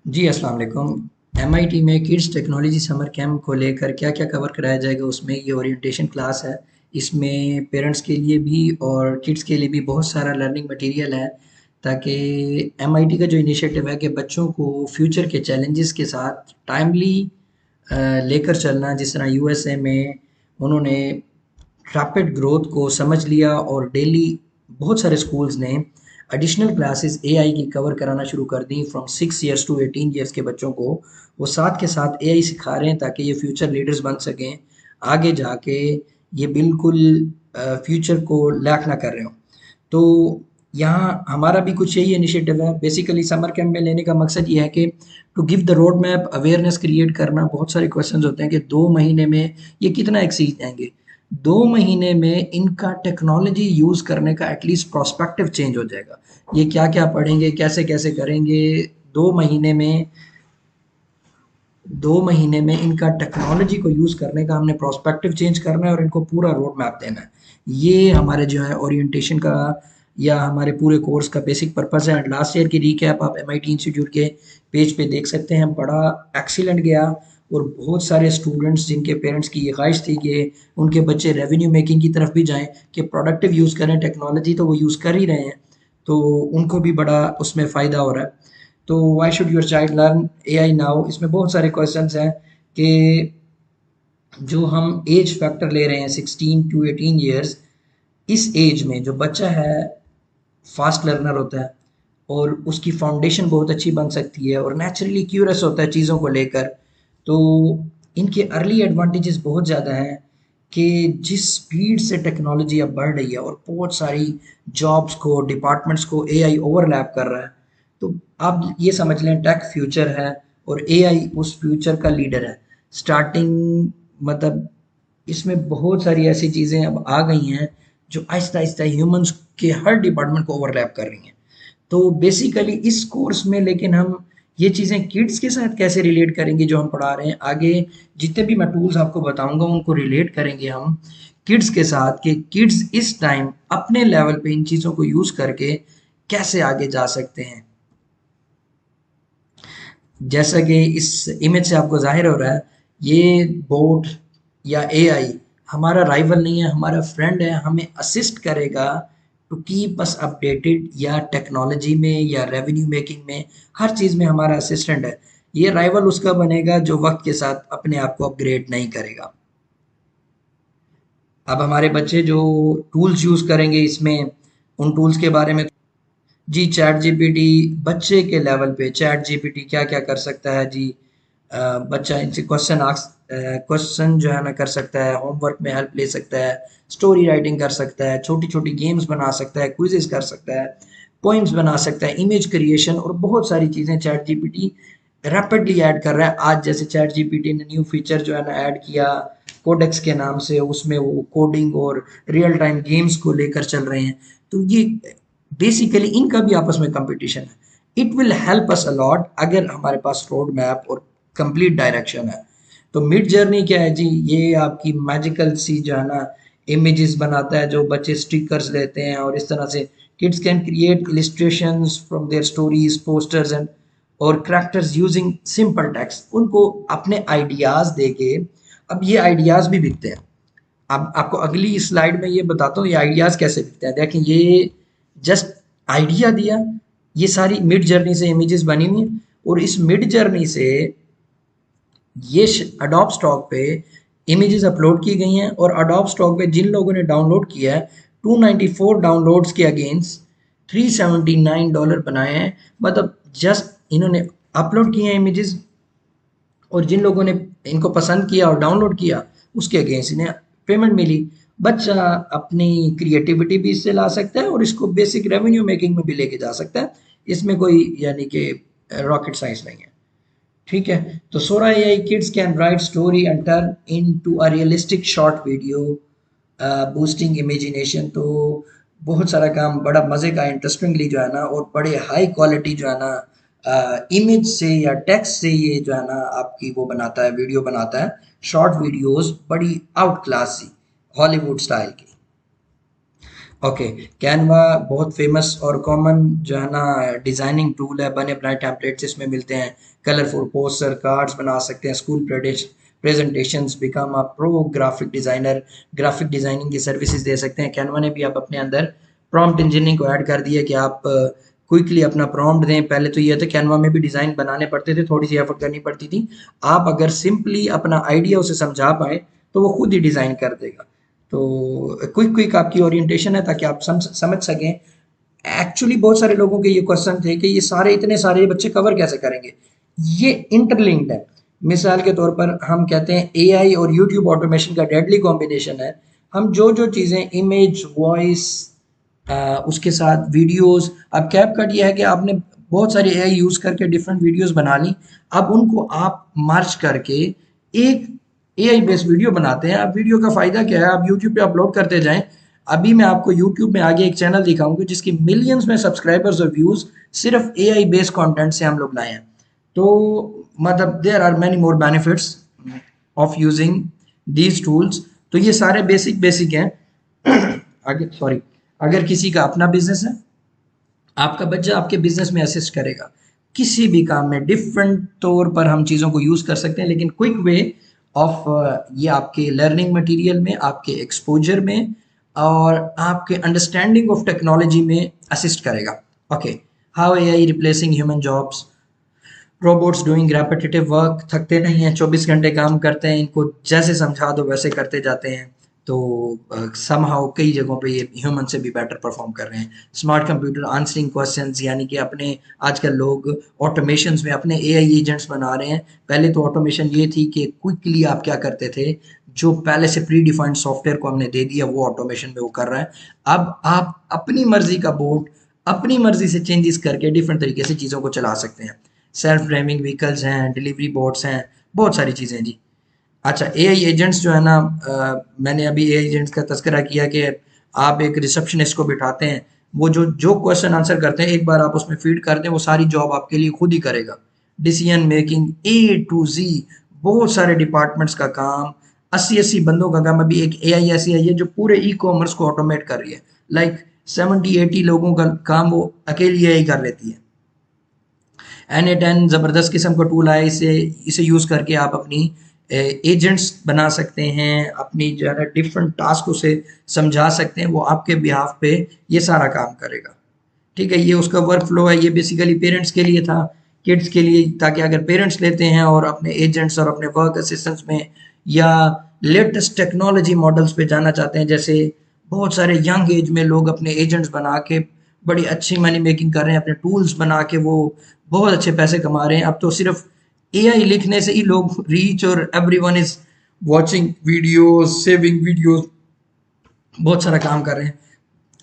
जी, अस्सलाम वालेकुम। एमआईटी में किड्स टेक्नोलॉजी समर कैंप को लेकर क्या-क्या कवर कराया जाएगा उसमें ये ओरिएंटेशन क्लास है। इसमें पेरेंट्स के लिए भी और किड्स के लिए भी बहुत सारा लर्निंग मटेरियल है ताकि एमआईटी का जो इनिशिएटिव है कि बच्चों को फ्यूचर के चैलेंजेस के साथ टाइमली लेकर चलना। जिस तरह यूएसए में उन्होंने रैपिड ग्रोथ को समझ लिया और डेली बहुत सारे स्कूल्स ने एडिशनल क्लासेस एआई की कवर कराना शुरू कर दी फ्रॉम 6 इयर्स टू 18 इयर्स के बच्चों को। वो साथ के साथ एआई सिखा रहे हैं ताकि ये फ्यूचर लीडर्स बन सकें आगे जाके। ये बिल्कुल फ्यूचर को लैक ना कर रहे हो। तो यहाँ हमारा भी कुछ यही इनिशिएटिव है। बेसिकली समर कैंप में लेने का मकसद ये है कि to give the road map, awareness create करना। बहुत सारे क्वेश्चंस होते हैं कि 2 महीने में ये कितना एक्सीड जाएँगे? 2 महीने में इनका टेक्नोलॉजी यूज़ करने का एटलीस्ट प्रोस्पेक्टिव चेंज हो जाएगा। ये क्या-क्या पढ़ेंगे, कैसे-कैसे करेंगे, 2 महीने में 2 महीने में इनका टेक्नोलॉजी को यूज़ करने का हमने प्रोस्पेक्टिव चेंज करना है और इनको पूरा रोड मैप देना है। ये हमारे जो है ओरिएंटेशन का या हमारे पूरे कोर्स का बेसिक पर्पस है। एंड लास्ट ईयर की रिकैप आप एमआईटी इंस्टीट्यूट के पेज पे देख सकते हैं। बड़ा एक्सीलेंट गया और बहुत सारे स्टूडेंट्स जिनके पेरेंट्स की ये ख्वाहिश थी कि उनके बच्चे रेवेन्यू मेकिंग की तरफ भी जाएँ, कि प्रोडक्टिव यूज़ करें टेक्नोलॉजी, तो वो यूज़ कर ही रहे हैं। तो उनको भी बड़ा उसमें फ़ायदा हो रहा है। तो why should your child learn AI now? इसमें बहुत सारे क्वेश्चंस हैं कि जो हम एज फैक्टर ले रहे हैं 16 टू 18 इयर्स, इस एज में जो बच्चा है फास्ट लर्नर होता है और उसकी फाउंडेशन बहुत अच्छी बन सकती है और नेचुरली क्यूरियस होता है चीज़ों को लेकर। तो इनके अर्ली एडवांटेजेस बहुत ज़्यादा हैं कि जिस स्पीड से टेक्नोलॉजी अब बढ़ रही है और बहुत सारी जॉब्स को, डिपार्टमेंट्स को एआई ओवरलैप कर रहा है। तो आप ये समझ लें टेक फ्यूचर है और एआई उस फ्यूचर का लीडर है। स्टार्टिंग मतलब इसमें बहुत सारी ऐसी चीज़ें अब आ गई हैं जो आहिस्ता-आहिस्ता ह्यूमन्स के हर डिपार्टमेंट को ओवरलैप कर रही हैं। तो बेसिकली इस कोर्स में लेकिन हम ये चीज़ें किड्स के साथ कैसे रिलेट करेंगे जो हम पढ़ा रहे हैं। आगे जितने भी मैं टूल्स आपको बताऊँगा उनको रिलेट करेंगे हम किड्स के साथ कि किड्स इस टाइम अपने लेवल पे इन चीज़ों को यूज़ करके कैसे आगे जा सकते हैं। जैसा कि इस इमेज से आपको ज़ाहिर हो रहा है, ये बोट या एआई हमारा राइवल नहीं है, हमारा फ्रेंड है। हमें असिस्ट करेगा टू कीप अस अपडेटेड, या टेक्नोलॉजी में या रेवेन्यू मेकिंग में, हर चीज़ में हमारा असिस्टेंट है। ये राइवल उसका बनेगा जो वक्त के साथ अपने आप को अपग्रेड नहीं करेगा। अब हमारे बच्चे जो टूल्स यूज़ करेंगे इसमें, उन टूल्स के बारे में जी, चैट जीपीटी बच्चे के लेवल पे चैट जीपीटी क्या-क्या कर सकता है जी। बच्चा इनसे क्वेश्चन जो है ना कर सकता है, होमवर्क में हेल्प ले सकता है, स्टोरी राइटिंग कर सकता है, छोटी-छोटी गेम्स बना सकता है, क्विज़ेज़ कर सकता है, पोएम्स बना सकता है, इमेज क्रिएशन और बहुत सारी चीज़ें चैट जीपीटी रैपिडली ऐड कर रहा है। आज जैसे चैट जीपीटी ने न्यू फीचर जो है ना ऐड किया कोडेक्स के नाम से, उसमें वो कोडिंग और रियल टाइम गेम्स को लेकर चल रहे हैं। तो ये बेसिकली इनका भी आपस में कंपटीशन है। It will help us allot अगर हमारे पास रोड मैप और कंप्लीट डायरेक्शन है। तो मिड जर्नी क्या है जी? ये आपकी मैजिकल सी जो है ना इमेजेस बनाता है, जो बच्चे स्टिकर्स लेते हैं और इस तरह से kids can create illustrations from their stories, posters and और कैरेक्टर्स यूजिंग सिंपल टेक्स्ट। उनको अपने आइडियाज देके, अब ये आइडियाज भी बिकते हैं। अब आपको अगली स्लाइड में ये बताता हूँ ये आइडियाज़ कैसे दिखते हैं। देखें, ये जस्ट आइडिया दिया, ये सारी मिड जर्नी से इमेजेस बनी हुई हैं और इस मिड जर्नी से ये अडोब स्टॉक पे इमेजेस अपलोड की गई हैं और अडोब स्टॉक पे जिन लोगों ने डाउनलोड किया है 294 डाउनलोड्स के अगेंस्ट $379 बनाए हैं। मतलब जस्ट इन्होंने अपलोड किए हैं इमेजेस और जिन लोगों ने इनको पसंद किया और डाउनलोड किया उसके अगेंस्ट इन्हें पेमेंट मिली। बच्चा अपनी क्रिएटिविटी भी इससे ला सकता है और इसको बेसिक रेवेन्यू मेकिंग में भी लेके जा सकता है। इसमें कोई यानी कि रॉकेट साइंस नहीं है। ठीक है, तो Sora AI kids can write story and turn into a realistic short video, boosting imagination. तो बहुत सारा काम बड़ा मज़े का इंटरेस्टिंगली जो है ना और बड़े हाई क्वालिटी जो है ना इमेज से या टेक्स्ट से ये जो है ना आपकी वो बनाता है, वीडियो बनाता है, शॉर्ट वीडियोस बड़ी आउट क्लास सी हॉलीवुड स्टाइल की। ओके, कैनवा बहुत फेमस और कॉमन जो है ना डिजाइनिंग टूल है। बने बनाए टेम्पलेट्स इसमें मिलते हैं, कलरफुल पोस्टर कार्ड्स बना सकते हैं, school presentations, become a pro graphic designer, graphic designing की सर्विसेज दे सकते हैं। कैनवा ने भी आप अपने अंदर प्रॉम्प्ट इंजीनियरिंग को ऐड कर दिया कि आप क्विकली अपना प्रॉम्प्ट दें। पहले तो ये था कैनवा में भी डिजाइन बनाने पड़ते थे, थोड़ी सी एफर्ट करनी पड़ती थी। आप अगर सिंपली अपना आइडिया उसे समझा पाए तो वो खुद ही डिजाइन कर देगा। तो क्विक क्विक आपकी ओरिएंटेशन है ताकि आप समझ सकें। एक्चुअली बहुत सारे लोगों के ये क्वेश्चन थे कि ये सारे इतने सारे बच्चे कवर कैसे करेंगे। ये इंटरलिंक्ड है। मिसाल के तौर पर हम कहते हैं एआई और यूट्यूब ऑटोमेशन का डेडली कॉम्बिनेशन है। हम जो जो चीज़ें इमेज वॉइस उसके साथ वीडियोस, अब कैपकट ये है कि आपने बहुत सारी एआई यूज़ करके डिफरेंट वीडियोस बना ली। अब उनको आप मर्ज करके एक एआई बेस्ड वीडियो बनाते हैं। अब वीडियो का फ़ायदा क्या है, आप यूट्यूब पे अपलोड करते जाएं। अभी मैं आपको यूट्यूब में आगे एक चैनल दिखाऊंगी जिसकी मिलियंस में सब्सक्राइबर्स और व्यूज सिर्फ एआई बेस्ड कंटेंट से हम लोग लाए हैं। तो मतलब there are many more benefits of using these tools. तो ये सारे बेसिक बेसिक हैं। अगर सॉरी, अगर किसी का अपना बिजनेस है, आपका बच्चा आपके बिजनेस में असिस्ट करेगा किसी भी काम में। डिफरेंट तौर पर हम चीज़ों को यूज़ कर सकते हैं, लेकिन क्विक वे ऑफ ये आपके लर्निंग मटेरियल में, आपके एक्सपोजर में और आपके अंडरस्टैंडिंग ऑफ टेक्नोलॉजी में असिस्ट करेगा। Okay, how AI replacing human jobs. Robots doing repetitive work, थकते नहीं हैं, 24 घंटे काम करते हैं, इनको जैसे समझा दो वैसे करते जाते हैं। तो समहाउ कई जगहों पे ये ह्यूमन से भी बेटर परफॉर्म कर रहे हैं। स्मार्ट कंप्यूटर आंसरिंग क्वेश्चंस, यानी कि अपने आजकल लोग ऑटोमेशंस में अपने एआई एजेंट्स बना रहे हैं। पहले तो ऑटोमेशन ये थी कि क्विकली आप क्या करते थे, जो पहले से प्री डिफाइंड सॉफ्टवेयर को हमने दे दिया वो ऑटोमेशन में वो कर रहा है। अब आप अपनी मर्जी का बोर्ड अपनी मर्जी से चेंजेस करके डिफरेंट तरीके से चीज़ों को चला सकते हैं। सेल्फ ड्राइविंग व्हीकल्स हैं, डिलीवरी बोट्स हैं, बहुत सारी चीज़ें हैं जी। अच्छा, एआई एजेंट्स जो है ना, मैंने अभी एआई एजेंट्स का तज़किरा किया कि आप एक रिसेप्शनिस्ट को बिठाते हैं, वो जो जो क्वेश्चन आंसर करते हैं एक बार आप उसमें फीड कर दें, वो सारी जॉब आपके लिए खुद ही करेगा। डिसीजन मेकिंग ए टू जी, बहुत सारे डिपार्टमेंट्स का काम, 80-80 बंदों का काम। अभी एक एआई ऐसी आई है जो पूरे ई कॉमर्स को ऑटोमेट कर रही है। लाइक 70-80 लोगों का काम वो अकेली एआई कर लेती है। N8N ज़बरदस्त किस्म का टूल है। इसे इसे यूज़ करके आप अपनी एजेंट्स बना सकते हैं, अपनी जो है ना डिफरेंट टास्क उसे समझा सकते हैं, वो आपके बिहाफ पे ये सारा काम करेगा। ठीक है, ये उसका वर्क फ्लो है। ये बेसिकली पेरेंट्स के लिए था, किड्स के लिए, ताकि अगर पेरेंट्स लेते हैं और अपने एजेंट्स और अपने वर्क असिस्टेंट्स में या लेटेस्ट टेक्नोलॉजी मॉडल्स पे जाना चाहते हैं, जैसे बहुत सारे यंग एज में लोग अपने एजेंट्स बना के बड़ी अच्छी मनी मेकिंग कर रहे हैं, अपने टूल्स बना के वो बहुत अच्छे पैसे कमा रहे हैं। अब तो सिर्फ एआई लिखने से ही लोग रीच और everyone is watching videos, saving videos, बहुत सारा काम कर रहे हैं।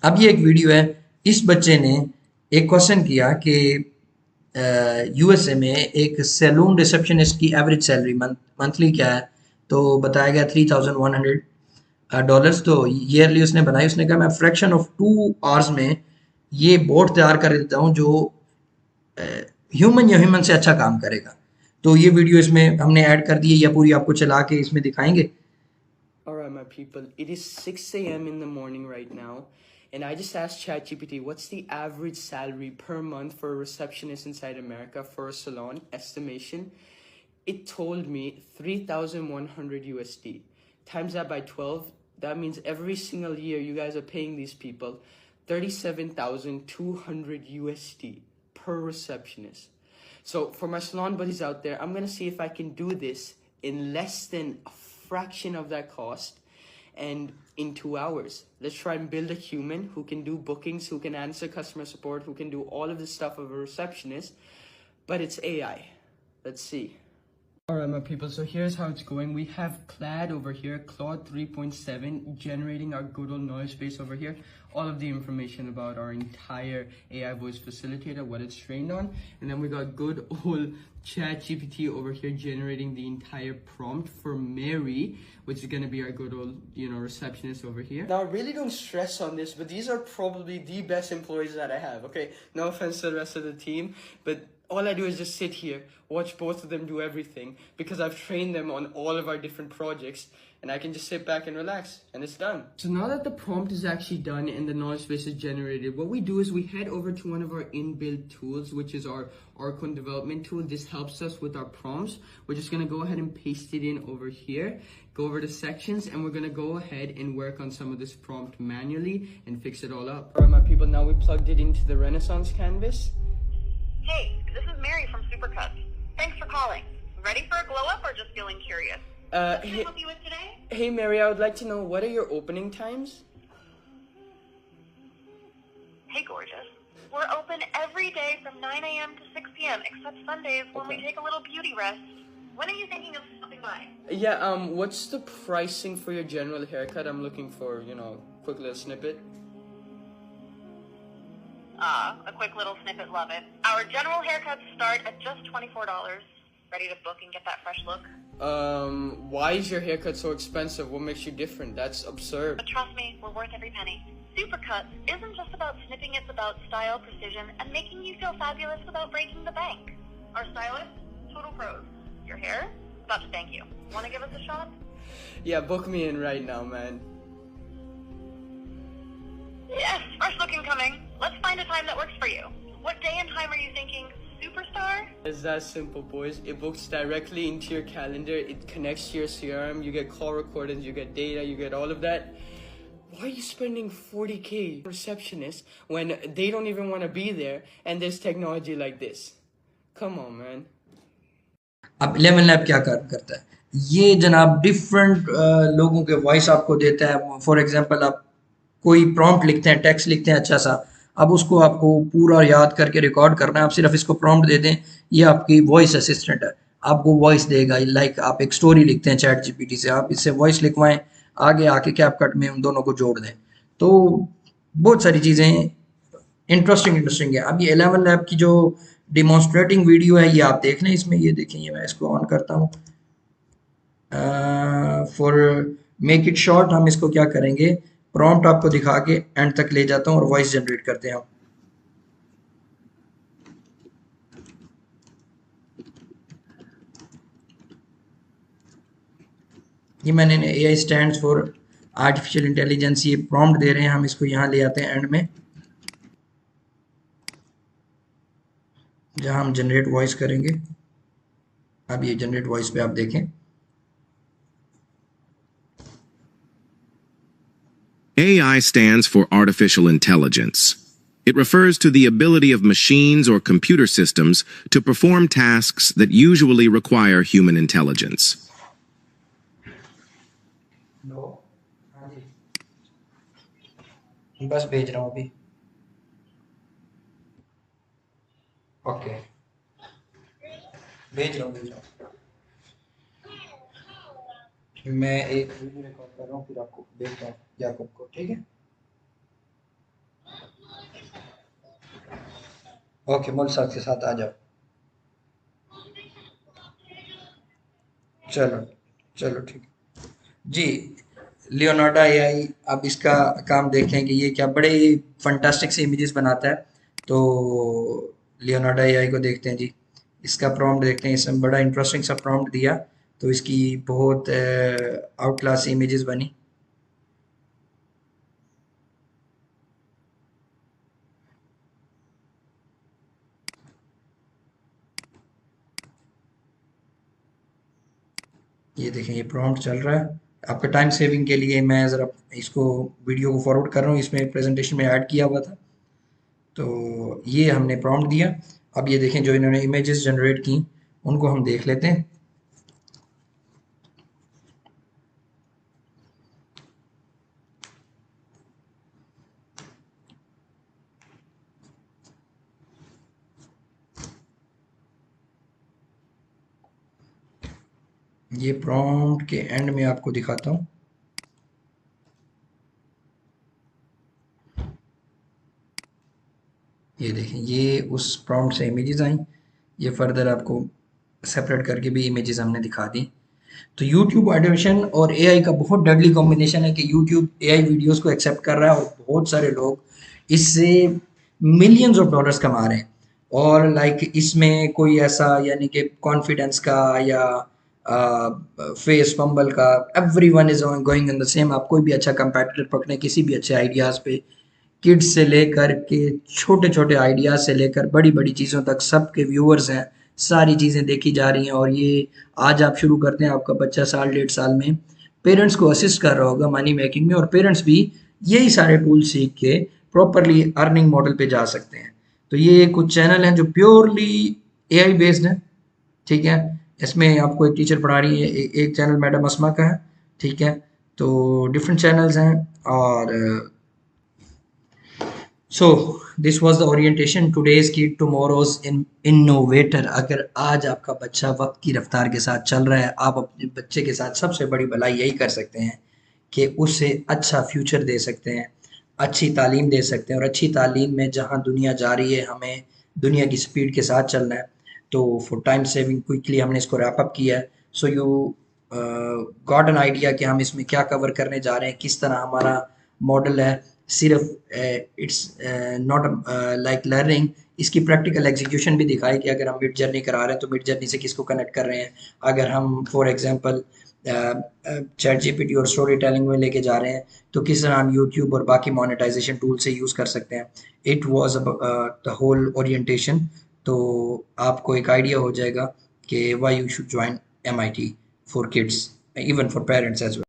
अब ये एक वीडियो है, इस बच्चे ने एक क्वेश्चन किया कि यूएसए में एक सैलून रिसेप्शनिस्ट की एवरेज सैलरी मंथली क्या है। तो बताया गया $3,100। तो ईयरली उसने बनाई। उसने कहा मैं फ्रैक्शन ऑफ 2 आवर्स में ये बोर्ड तैयार कर देता हूँ जो ह्यूमन या ह्यूमन से अच्छा काम करेगा। तो ये वीडियो इसमें हमने ऐड कर दी है, या पूरी आपको चला के इसमें दिखाएंगे। Alright, my people, it is 6 a.m. in the morning right now, and I just asked ChatGPT what's the average salary per month for a receptionist inside America for a salon estimation. It told me 3,100 USD. Times that by 12, that means every single year you guys are paying these people 37,200 USD per receptionist. So for my salon buddies out there, I'm gonna see if I can do this in less than a fraction of that cost and in 2 hours. Let's try and build a human who can do bookings, who can answer customer support, who can do all of the stuff of a receptionist, but it's AI. Let's see. Alright, my people, so here's how it's going. We have Claude over here, Claude 3.7, generating our good old noise base over here. All of the information about our entire AI voice facilitator, what it's trained on. And then we got good old ChatGPT over here generating the entire prompt for Mary, which is going to be our good old, receptionist over here. Now, really don't stress on this, but these are probably the best employees that I have, okay? No offense to the rest of the team, but all I do is just sit here, watch both of them do everything, because I've trained them on all of our different projects, and I can just sit back and relax, and it's done. So now that the prompt is actually done and the knowledge base is generated, what we do is we head over to one of our inbuilt tools, which is our Archon development tool. This helps us with our prompts. We're just gonna go ahead and paste it in over here, go over the sections, and we're gonna go ahead and work on some of this prompt manually and fix it all up. All right, my people, now we plugged it into the Renaissance canvas. Hey, this is Mary from Supercuts. Thanks for calling. Ready for a glow up or just feeling curious? What can I help you with today? Hey Mary, I would like to know, what are your opening times? Hey, gorgeous. We're open every day from 9 a.m. to 6 p.m. except Sundays when we take a little beauty rest. When are you thinking of stopping by? Yeah, what's the pricing for your general haircut? I'm looking for, quick little snippet. A quick little snippet, love it. Our general haircuts start at just $24. Ready to book and get that fresh look? Why is your haircut so expensive? What makes you different? That's absurd. But trust me, we're worth every penny. Supercuts isn't just about snipping, it's about style, precision, and making you feel fabulous without breaking the bank. Our stylists, total pros. Your hair? About to thank you. Want to give us a shot? Yeah, book me in right now, man. Yes, fresh look incoming. Let's find a time that works for you. What day and time are you thinking? Superstar? It's that simple, boys. It books directly into your calendar. It connects to your CRM. You get call recordings, you get data, you get all of that. Why are you spending 40K receptionists when they don't even want to be there and there's technology like this? Come on, man. अब 11 lab क्या करता है, ये जनाब different लोगों के voice आपको देता है. फॉर एग्जांपल आप कोई प्रॉम्प्ट लिखते हैं, टेक्स्ट लिखते हैं अच्छा सा, अब उसको आपको पूरा याद करके रिकॉर्ड करना है. आप सिर्फ इसको प्रॉम्प्ट दे दें, ये आपकी वॉइस असिस्टेंट है, आपको वॉइस देगा. लाइक आप एक स्टोरी लिखते हैं चैट जीपीटी से, आप इससे वॉइस लिखवाएं, आगे आके कैपकट में उन दोनों को जोड़ दें. तो बहुत सारी चीज़ें इंटरेस्टिंग है. अब ये 11 लैब की जो डिमॉन्स्ट्रेटिंग वीडियो है ये आप देख लें. इसमें ये देखें, ये मैं इसको ऑन करता हूँ. फॉर मेक इट शॉर्ट हम इसको क्या करेंगे, प्रॉम्प्ट आपको दिखा के एंड तक ले जाता हूँ और वॉइस जनरेट करते हैं हम. ये मैंने AI stands for artificial intelligence, ये प्रॉम्प्ट दे रहे हैं हम, इसको यहाँ ले आते हैं एंड में जहाँ हम जनरेट वॉइस करेंगे. अब ये जनरेट वॉइस पे आप देखें. AI stands for artificial intelligence. It refers to the ability of machines or computer systems to perform tasks that usually require human intelligence. बस भेज रहा हूँ अभी. ओके, भेज रहा हूँ. मैं एक वीडियो रिकॉर्ड कर रहा हूँ, फिर आपको भेजता हूँ याकूब को. ठीक है, ओके. मुल साहब के साथ आ जाओ. चलो ठीक जी. लियोनार्डो AI, अब इसका काम देखें कि ये क्या बड़े फंटास्टिक से इमेजेस बनाता है. तो लियोनार्डो AI को देखते हैं जी. इसका प्रॉम्प्ट देखते हैं. इसमें बड़ा इंटरेस्टिंग सा प्रॉम्प्ट दिया तो इसकी बहुत आउट क्लास इमेजेस बनी. ये देखें, ये प्रॉम्प्ट चल रहा है. आपका टाइम सेविंग के लिए मैं ज़रा इसको वीडियो को फॉरवर्ड कर रहा हूँ, इसमें प्रेजेंटेशन में ऐड किया हुआ था. तो ये हमने प्रॉम्प्ट दिया. अब ये देखें, जो इन्होंने इमेजेस जनरेट की उनको हम देख लेते हैं. ये प्रॉम्प्ट के एंड में आपको दिखाता हूँ. ये देखें, ये उस प्रॉम्प्ट से इमेजेस आई. ये फर्दर आपको सेपरेट करके भी इमेजेस हमने दिखा दी. तो YouTube ऑटोमेशन और AI का बहुत डेडली कॉम्बिनेशन है कि YouTube AI वीडियोस को एक्सेप्ट कर रहा है और बहुत सारे लोग इससे मिलियंस ऑफ डॉलर्स कमा रहे हैं. और लाइक इसमें कोई ऐसा यानी कि कॉन्फिडेंस का या फेस फंबल का, everyone is going in the same. आप कोई भी अच्छा कंपेटिटर पकड़े किसी भी अच्छे आइडियाज पे, किड्स से लेकर के छोटे छोटे आइडियाज से लेकर बड़ी बड़ी चीज़ों तक सबके व्यूअर्स हैं, सारी चीज़ें देखी जा रही हैं। और ये आज आप शुरू करते हैं, आपका बच्चा साल 1.5 साल में पेरेंट्स को असिस्ट कर रहा होगा मनी मेकिंग में, और पेरेंट्स भी यही सारे टूल सीख के प्रॉपरली अर्निंग मॉडल पे जा सकते हैं। तो ये कुछ चैनल हैं जो प्योरली एआई बेस्ड हैं, ठीक है। इसमें आपको एक टीचर पढ़ा रही है, एक चैनल मैडम अस्मा का है, ठीक है। तो डिफरेंट चैनल्स हैं। और so this was the orientation, today's kid tomorrow's innovator. अगर आज आपका बच्चा वक्त की रफ्तार के साथ चल रहा है, आप अपने बच्चे के साथ सबसे बड़ी भलाई यही कर सकते हैं कि उसे अच्छा फ्यूचर दे सकते हैं, अच्छी तालीम दे सकते हैं। और अच्छी तालीम में जहाँ दुनिया जा रही है, हमें दुनिया की स्पीड के साथ चलना है। तो फॉर टाइम सेविंग क्विकली हमने इसको रैप अप किया है। So you got an idea कि हम इसमें क्या कवर करने जा रहे हैं, किस तरह हमारा मॉडल है। सिर्फ इट्स नॉट लाइक लर्निंग, इसकी प्रैक्टिकल एग्जीक्यूशन भी दिखाई कि अगर हम मिड जर्नी करा रहे हैं तो मिड जर्नी से किसको कनेक्ट कर रहे हैं। अगर हम फॉर एग्जांपल चैट जीपीटी और स्टोरी टेलिंग में लेके जा रहे हैं तो किस तरह हम यूट्यूब और बाकी मोनेटाइजेशन टूल से यूज़ कर सकते हैं। It was the whole orientation. तो आपको एक आइडिया हो जाएगा कि why you should join MIT for kids, even for parents as well.